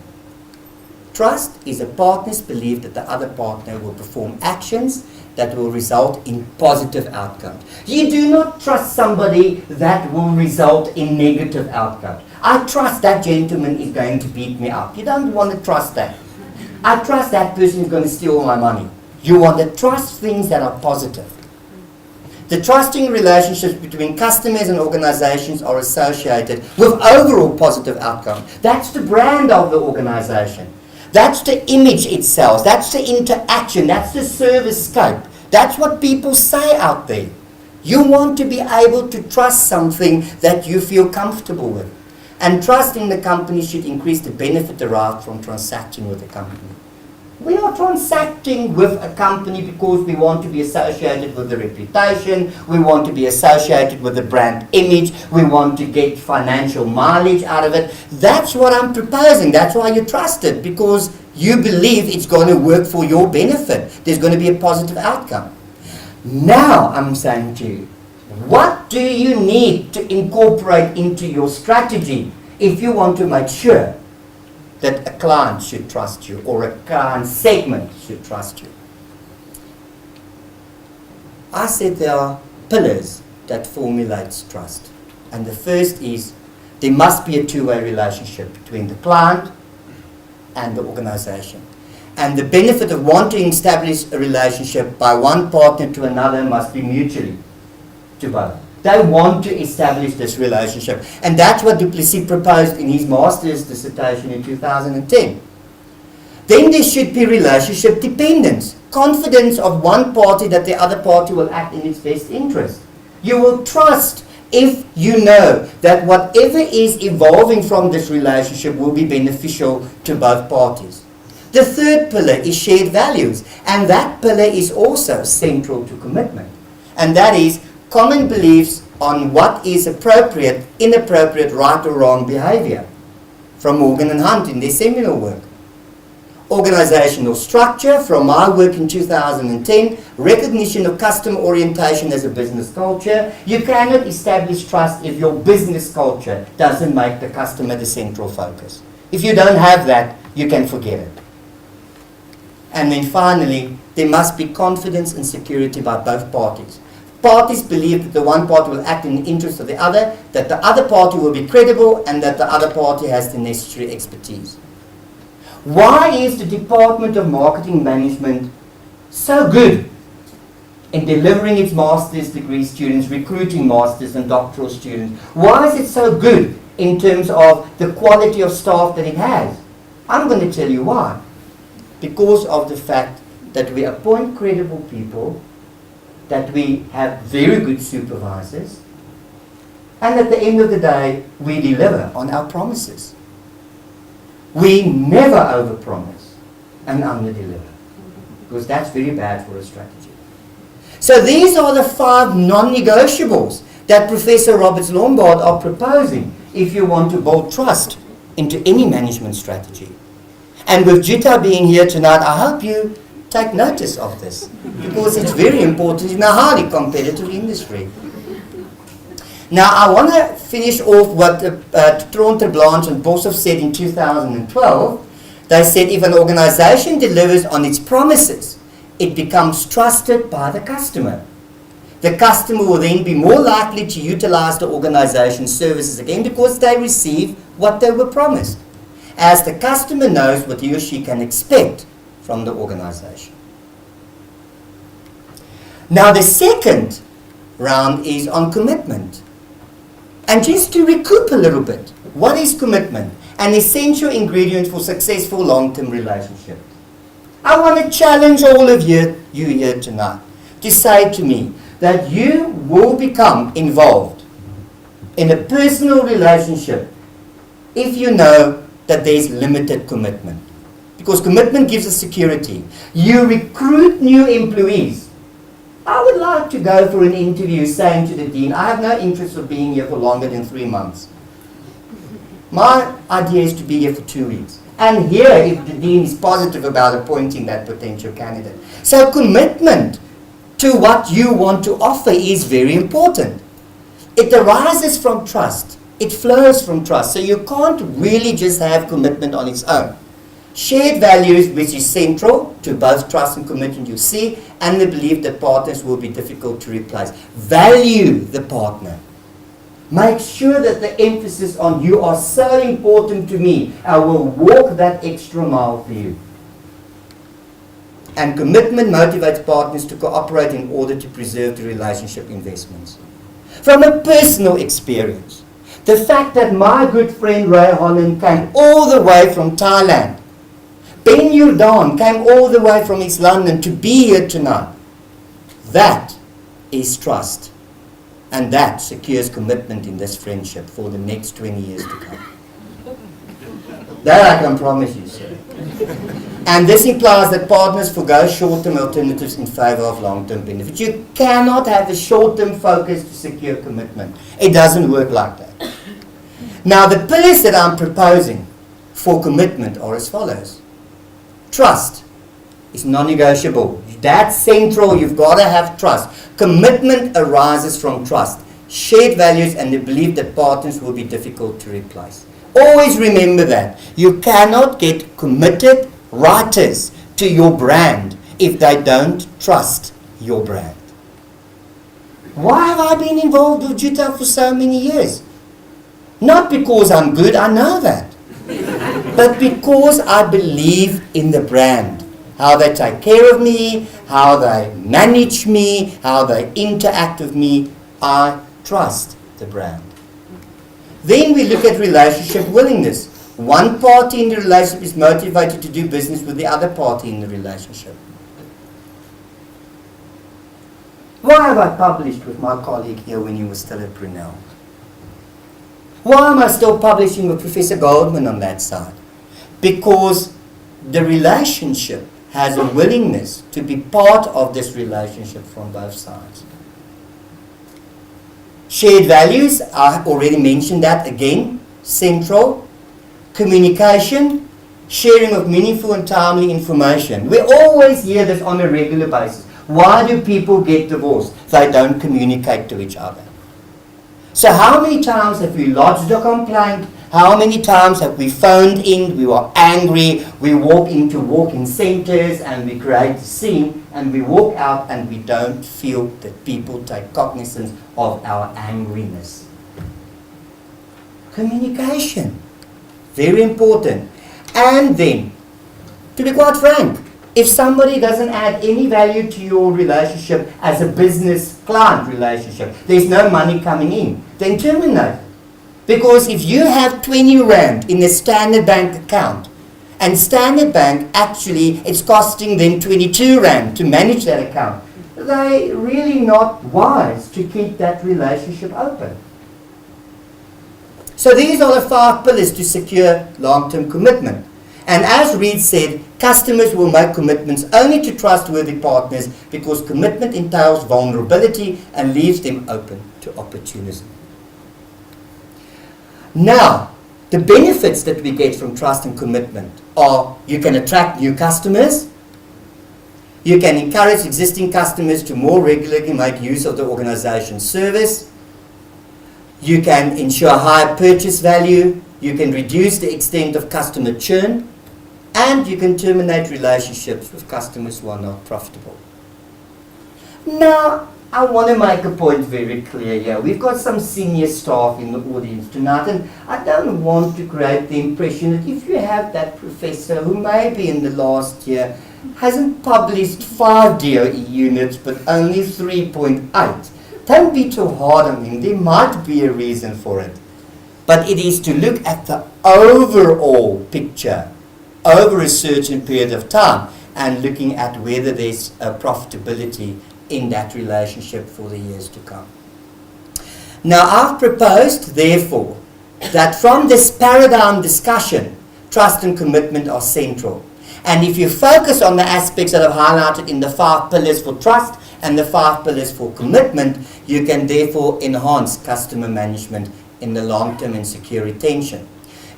Trust is a partner's belief that the other partner will perform actions that will result in positive outcomes. You do not trust somebody that will result in negative outcomes. I trust that gentleman is going to beat me up. You don't want to trust that. I trust that person is going to steal my money. You want to trust things that are positive. The trusting relationships between customers and organizations are associated with overall positive outcomes. That's the brand of the organization. That's the image it sells. That's the interaction. That's the service scope. That's what people say out there. You want to be able to trust something that you feel comfortable with. And trusting the company should increase the benefit derived from transacting with the company. We are transacting with a company because we want to be associated with the reputation, we want to be associated with the brand image, we want to get financial mileage out of it. That's what I'm proposing. That's why you trust it, because you believe it's going to work for your benefit. There's going to be a positive outcome. Now I'm saying to you, what do you need to incorporate into your strategy if you want to make sure that a client should trust you, or a client segment should trust you? I said there are pillars that formulate trust. And the first is there must be a two-way relationship between the client and the organization. And the benefit of wanting to establish a relationship by one partner to another must be mutually to both. They want to establish this relationship. And that's what Duplessis proposed in his master's dissertation in 2010. Then there should be relationship dependence. Confidence of one party that the other party will act in its best interest. You will trust if you know that whatever is evolving from this relationship will be beneficial to both parties. The third pillar is shared values. And that pillar is also central to commitment. And that is common beliefs on what is appropriate, inappropriate, right or wrong behavior, from Morgan and Hunt in their seminal work. Organizational structure, from my work in 2010, recognition of customer orientation as a business culture. You cannot establish trust if your business culture doesn't make the customer the central focus. If you don't have that, you can forget it. And then finally, there must be confidence and security by both parties. Parties believe that the one party will act in the interest of the other, that the other party will be credible, and that the other party has the necessary expertise. Why is the Department of Marketing Management so good in delivering its master's degree students, recruiting masters and doctoral students? Why is it so good in terms of the quality of staff that it has? I'm going to tell you why. Because of the fact that we appoint credible people, that we have very good supervisors, and at the end of the day, we deliver on our promises. We never overpromise and underdeliver, because that's very bad for a strategy. So these are the 5 non-negotiables that Professor Roberts Lombard are proposing if you want to build trust into any management strategy. And with Jutta being here tonight, I hope you take notice of this, because it's very important in a highly competitive industry. Now, I want to finish off what Tronter, Blanche and Boshoff said in 2012. They said if an organization delivers on its promises, it becomes trusted by the customer. The customer will then be more likely to utilize the organization's services again because they receive what they were promised, as the customer knows what he or she can expect from the organization. Now, the second round is on commitment. And just to recoup a little bit, what is commitment? An essential ingredient for successful long-term relationships. I want to challenge all of you here tonight to say to me that you will become involved in a personal relationship if you know that there's limited commitment. Because commitment gives us security. You recruit new employees. I would like to go for an interview saying to the dean, I have no interest of being here for longer than 3 months. My idea is to be here for 2 weeks. And here, if the dean is positive about appointing that potential candidate. So commitment to what you want to offer is very important. It arises from trust. It flows from trust. So you can't really just have commitment on its own. Shared values, which is central to both trust and commitment, you see, and the belief that partners will be difficult to replace. Value the partner. Make sure that the emphasis on you are so important to me, I will walk that extra mile for you. And commitment motivates partners to cooperate in order to preserve the relationship investments. From a personal experience, the fact that my good friend Ray Holland came all the way from Thailand, Ben Yurdan came all the way from East London to be here tonight, that is trust. And that secures commitment in this friendship for the next 20 years to come. That I can promise you, sir. And this implies that partners forgo short-term alternatives in favor of long-term benefits. You cannot have a short-term focus to secure commitment. It doesn't work like that. Now, the pillars that I'm proposing for commitment are as follows. Trust is non-negotiable. That's central. You've got to have trust. Commitment arises from trust, shared values, and the belief that partners will be difficult to replace. Always remember that. You cannot get committed writers to your brand if they don't trust your brand. Why have I been involved with Jutta for so many years? Not because I'm good, I know that. But because I believe in the brand. How they take care of me, how they manage me, how they interact with me. I trust the brand. Then we look at relationship willingness. One party in the relationship is motivated to do business with the other party in the relationship. Why have I published with my colleague here when he was still at Brunel? Why am I still publishing with Professor Goldman on that side? Because the relationship has a willingness to be part of this relationship from both sides. Shared values, I already mentioned that again, central. Communication, sharing of meaningful and timely information. We always hear this on a regular basis. Why do people get divorced? They don't communicate to each other. So how many times have we lodged a complaint How many times have we phoned in, we were angry, we walk into walk-in centres and we create a scene, and we walk out and we don't feel that people take cognizance of our angriness. Communication, very important. And then, to be quite frank, if somebody doesn't add any value to your relationship as a business-client relationship, there's no money coming in, then terminate. Because if you have 20 Rand in a Standard Bank account, and Standard Bank actually, it's costing them 22 Rand to manage that account, they're really not wise to keep that relationship open. So these are the 5 pillars to secure long-term commitment. And as Reid said, customers will make commitments only to trustworthy partners because commitment entails vulnerability and leaves them open to opportunism. Now, the benefits that we get from trust and commitment are you can attract new customers, you can encourage existing customers to more regularly make use of the organization's service, you can ensure higher purchase value, you can reduce the extent of customer churn, and you can terminate relationships with customers who are not profitable. Now, I want to make a point very clear here. We've got some senior staff in the audience tonight, and I don't want to create the impression that if you have that professor who maybe in the last year hasn't published 5 DOE units but only 3.8, don't be too hard on him. There might be a reason for it. But it is to look at the overall picture over a certain period of time and looking at whether there's a profitability in that relationship for the years to come. Now, I've proposed, therefore, that from this paradigm discussion, trust and commitment are central. And if you focus on the aspects that I've highlighted in the 5 pillars for trust and the 5 pillars for commitment, you can therefore enhance customer management in the long term and secure retention.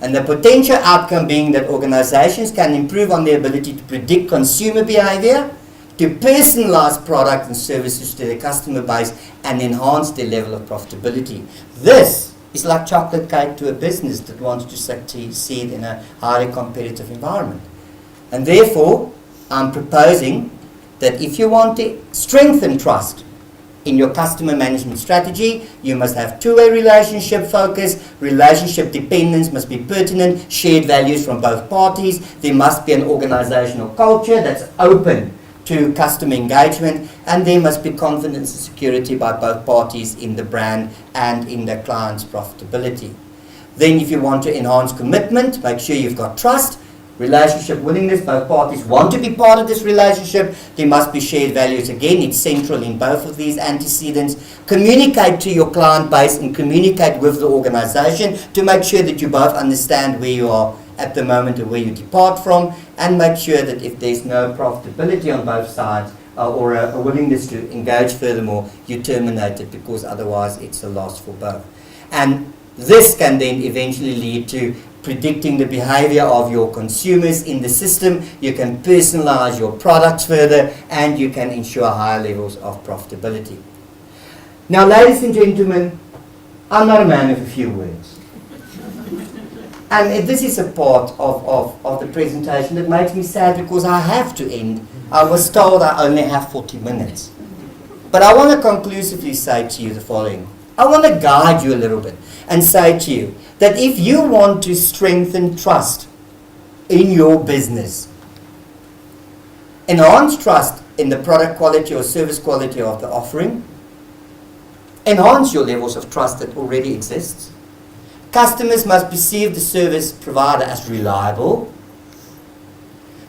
And the potential outcome being that organizations can improve on their ability to predict consumer behavior, to personalize products and services to their customer base, and enhance their level of profitability. This is like chocolate cake to a business that wants to succeed in a highly competitive environment. And therefore, I'm proposing that if you want to strengthen trust in your customer management strategy, you must have two-way relationship focus, relationship dependence must be pertinent, shared values from both parties, there must be an organizational culture that's open to customer engagement, and there must be confidence and security by both parties in the brand and in the client's profitability. Then if you want to enhance commitment, make sure you've got trust, relationship willingness, both parties want to be part of this relationship, there must be shared values. Again, it's central in both of these antecedents. Communicate to your client base and communicate with the organization to make sure that you both understand where you are at the moment and where you depart from, and make sure that if there's no profitability on both sides or a willingness to engage furthermore, you terminate it, because otherwise it's a loss for both. And this can then eventually lead to predicting the behavior of your consumers in the system. You can personalize your products further, and you can ensure higher levels of profitability. Now, ladies and gentlemen, I'm not a man of a few words. And this is a part of the presentation that makes me sad, because I have to end. I was told I only have 40 minutes. But I want to conclusively say to you the following. I want to guide you a little bit and say to you that if you want to strengthen trust in your business, enhance trust in the product quality or service quality of the offering, enhance your levels of trust that already exists, customers must perceive the service provider as reliable,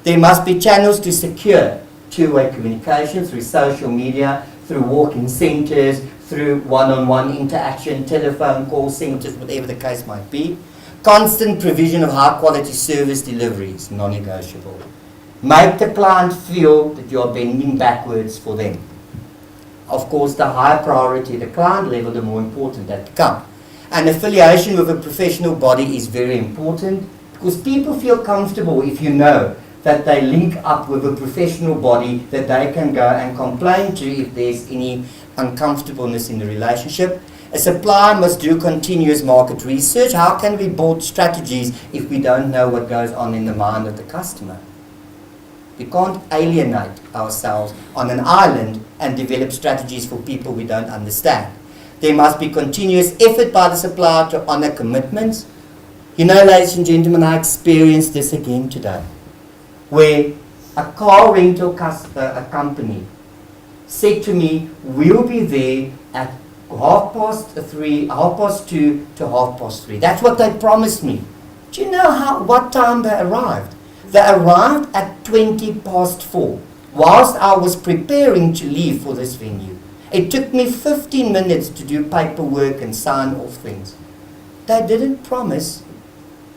there must be channels to secure two-way communication through social media, through walk-in centres, through one-on-one interaction, telephone call centres, whatever the case might be. Constant provision of high-quality service delivery is non-negotiable. Make the client feel that you are bending backwards for them. Of course, the higher priority at the client level, the more important that becomes. And affiliation with a professional body is very important, because people feel comfortable if you know that they link up with a professional body that they can go and complain to if there's any uncomfortableness in the relationship. A supplier must do continuous market research. How can we build strategies if we don't know what goes on in the mind of the customer? We can't alienate ourselves on an island and develop strategies for people we don't understand. There must be continuous effort by the supplier to honor commitments. You know, ladies and gentlemen, I experienced this again today, where a car rental company said to me, we'll be there at 2:30 to 3:30. That's what they promised me. Do you know what time they arrived? They arrived at 4:20, whilst I was preparing to leave for this venue. It took me 15 minutes to do paperwork and sign off things. They didn't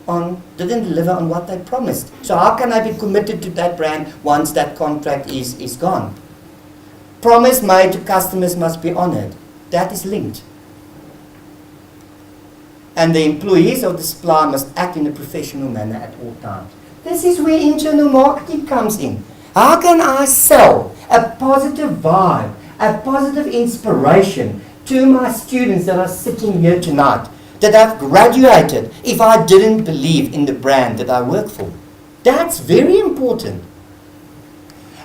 deliver on what they promised. So how can I be committed to that brand once that contract is gone? Promise made to customers must be honored. That is linked. And the employees of the supplier must act in a professional manner at all times. This is where internal marketing comes in. How can I sell a positive vibe, a positive inspiration to my students that are sitting here tonight, that have graduated, if I didn't believe in the brand that I work for? That's very important.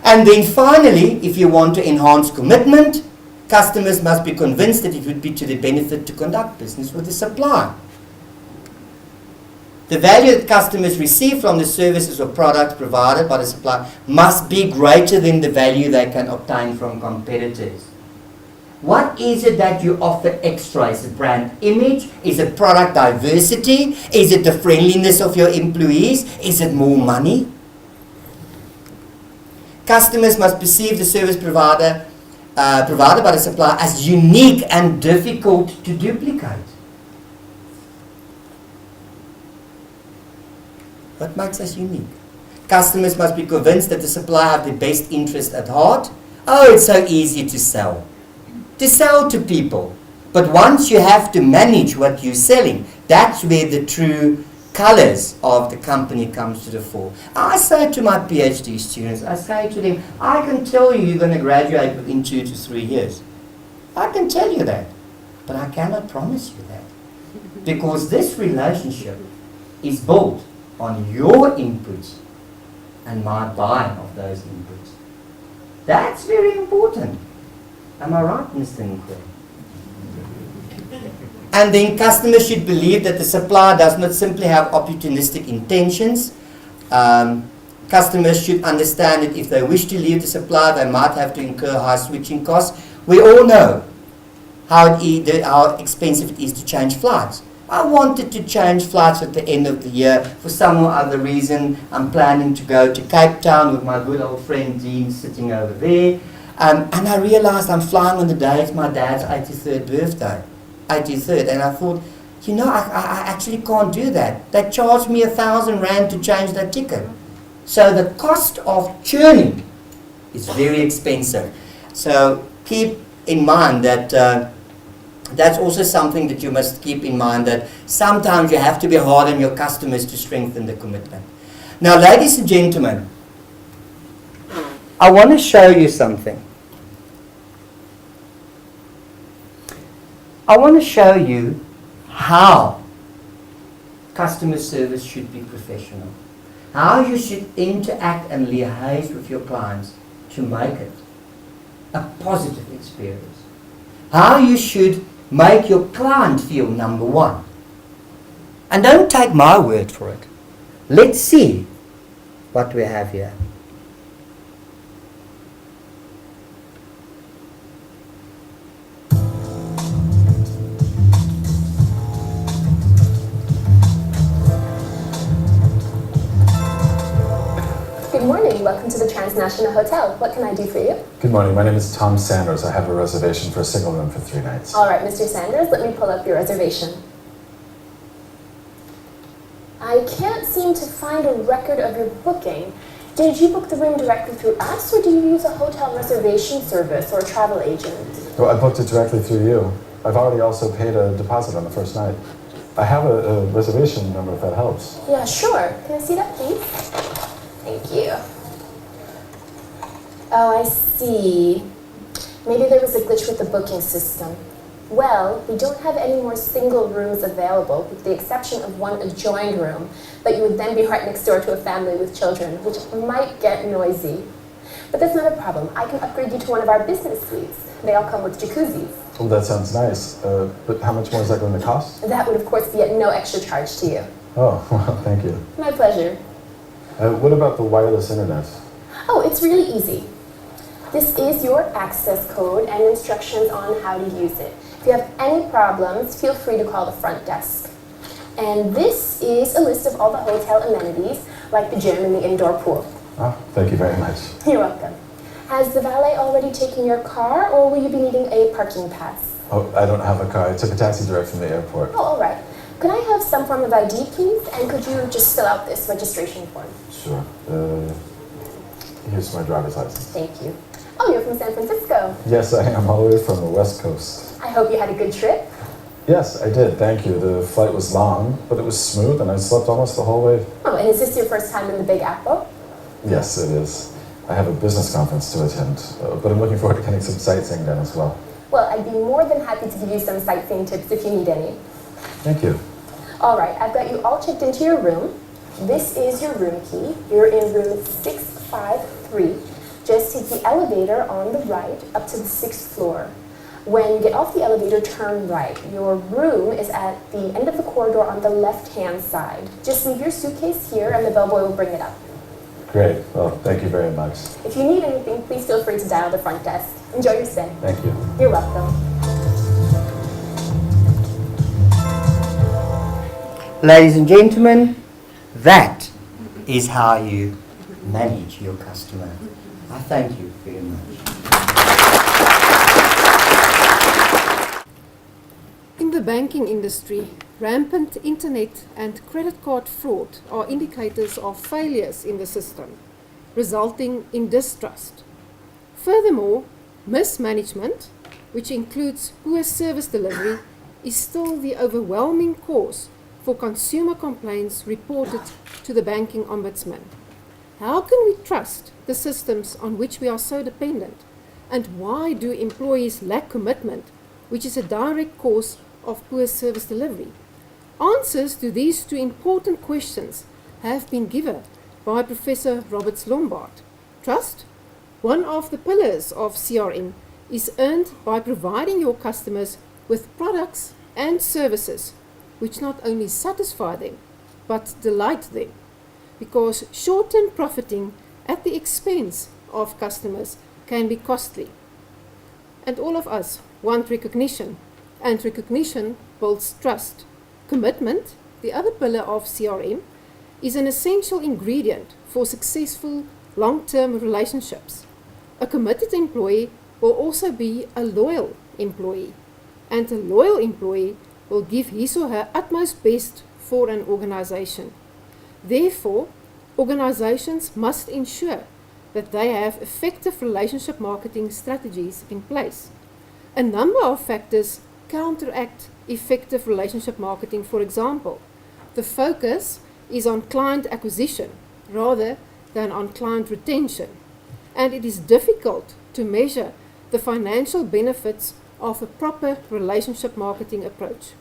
And then finally, if you want to enhance commitment, customers must be convinced that it would be to their benefit to conduct business with the supplier. The value that customers receive from the services or products provided by the supplier must be greater than the value they can obtain from competitors. What is it that you offer extra? Is it brand image? Is it product diversity? Is it the friendliness of your employees? Is it more money? Customers must perceive the service provided by the supplier as unique and difficult to duplicate. What makes us unique? Customers must be convinced that the supplier have the best interest at heart. Oh, it's so easy to sell to people. But once you have to manage what you're selling, that's where the true colors of the company comes to the fore. I say to my PhD students, I say to them, I can tell you you're going to graduate within 2 to 3 years. I can tell you that, but I cannot promise you that. Because this relationship is built on your inputs and my buying of those inputs. That's very important. Am I right, Mr. Nkwe? And then customers should believe that the supplier does not simply have opportunistic intentions. Customers should understand that if they wish to leave the supplier, they might have to incur high switching costs. We all know how expensive it is to change flights. I wanted to change flights at the end of the year for some or other reason. I'm planning to go to Cape Town with my good old friend Dean sitting over there. And I realized I'm flying on the day it's my dad's 83rd birthday. 83rd. And I thought, you know, I actually can't do that. They charged me 1,000 Rand to change that ticket. So the cost of churning is very expensive. So keep in mind that that's also something that you must keep in mind, that sometimes you have to be hard on your customers to strengthen the commitment. Now, ladies and gentlemen, I want to show you something. I want to show you how customer service should be professional. How you should interact and liaise with your clients to make it a positive experience. How you should make your client feel number one. And don't take my word for it. Let's see what we have here.
Good morning. Welcome to the Transnational Hotel. What can I do for you?
Good morning. My name is Tom Sanders. I have a reservation for a single room for 3 nights.
All right, Mr. Sanders, let me pull up your reservation. I can't seem to find a record of your booking. Did you book the room directly through us, or do you use a hotel reservation service or a travel agent?
Well, I booked it directly through you. I've already also paid a deposit on the first night. I have a reservation number if that helps.
Yeah, sure. Can I see that, please? Thank you. Oh, I see. Maybe there was a glitch with the booking system. Well, we don't have any more single rooms available, with the exception of one adjoined room, but you would then be right next door to a family with children, which might get noisy. But that's not a problem. I can upgrade you to one of our business suites. They all come with jacuzzis.
Well, that sounds nice. But how much more is that going to cost?
That would, of course, be at no extra charge to you.
Oh, well, thank you.
My pleasure.
What about the wireless internet?
Oh, it's really easy. This is your access code and instructions on how to use it. If you have any problems, feel free to call the front desk. And this is a list of all the hotel amenities, like the gym and the indoor pool.
Oh, thank you very much.
You're welcome. Has the valet already taken your car, or will you be needing a parking pass?
Oh, I don't have a car. I took a taxi direct from the airport.
Oh, all right. Could I have some form of ID, please? And could you just fill out this registration form?
Sure. Here's my driver's license.
Thank you. Oh, you're from San Francisco.
Yes, I am, all the way from the West Coast.
I hope you had a good trip.
Yes, I did, thank you. The flight was long, but it was smooth, and I slept almost the whole way.
Oh, and is this your first time in the Big Apple?
Yes, it is. I have a business conference to attend, but I'm looking forward to getting some sightseeing done as well.
Well, I'd be more than happy to give you some sightseeing tips if you need any.
Thank you.
All right, I've got you all checked into your room. This is your room key. You're in room 653. Just take the elevator on the right up to the 6th floor. When you get off the elevator, turn right. Your room is at the end of the corridor on the left-hand side. Just leave your suitcase here and the bellboy will bring it up.
Great. Well, thank you very much.
If you need anything, please feel free to dial the front desk. Enjoy your stay.
Thank you.
You're welcome.
Ladies and gentlemen, that is how you manage your customer. I thank you very much.
In the banking industry, rampant internet and credit card fraud are indicators of failures in the system, resulting in distrust. Furthermore, mismanagement, which includes poor service delivery, is still the overwhelming cause for consumer complaints reported to the banking ombudsman. How can we trust the systems on which we are so dependent? And why do employees lack commitment, which is a direct cause of poor service delivery? Answers to these two important questions have been given by Professor Lombard. Trust, one of the pillars of CRM, is earned by providing your customers with products and services which not only satisfy them, but delight them, because short-term profiting at the expense of customers can be costly. And all of us want recognition, and recognition builds trust. Commitment, the other pillar of CRM, is an essential ingredient for successful long-term relationships. A committed employee will also be a loyal employee, and a loyal employee will give his or her utmost best for an organization. Therefore, organizations must ensure that they have effective relationship marketing strategies in place. A number of factors counteract effective relationship marketing. For example, the focus is on client acquisition rather than on client retention, and it is difficult to measure the financial benefits of a proper relationship marketing approach.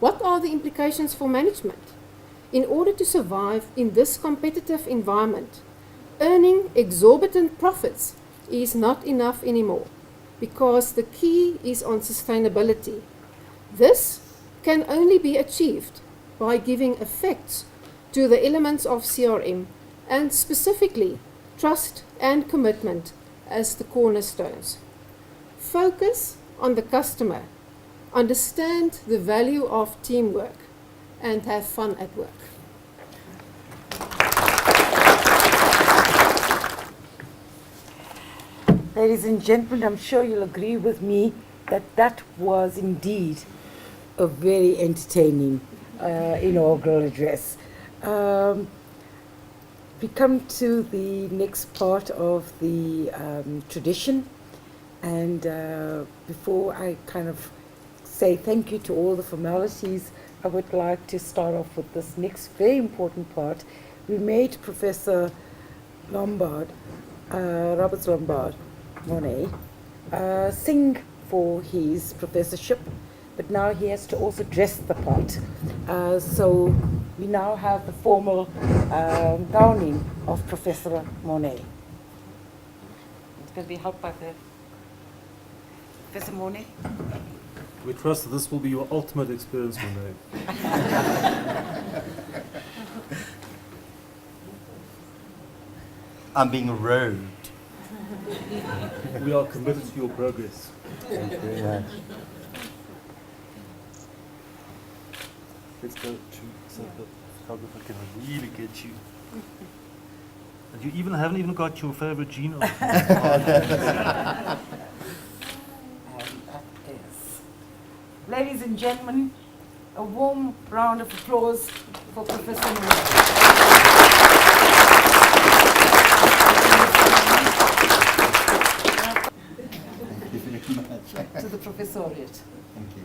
What are the implications for management? In order to survive in this competitive environment, earning exorbitant profits is not enough anymore, because the key is on sustainability. This can only be achieved by giving effects to the elements of CRM, and specifically trust and commitment as the cornerstones. Focus on the customer, understand the value of teamwork, and have fun at work.
Ladies and gentlemen, I'm sure you'll agree with me that that was indeed a very entertaining inaugural address. We come to the next part of the tradition, and before I kind of say thank you to all the formalities, I would like to start off with this next very important part. We made Professor Lombard, Robert Lombard, Mornay, sing for his professorship, but now he has to also dress the part. So we now have the formal gowning of Professor Mornay. It's going to be helped by Professor Mornay.
We trust that this will be your ultimate experience, Mornay.
I'm being robed.
We are committed to your progress.
Thank you very much.
Let's go to so the photographer can really get you. And you haven't even got your favorite jean on.
Ladies and gentlemen, a warm round of applause for Professor Mornay. To the Professoriate.
Thank you.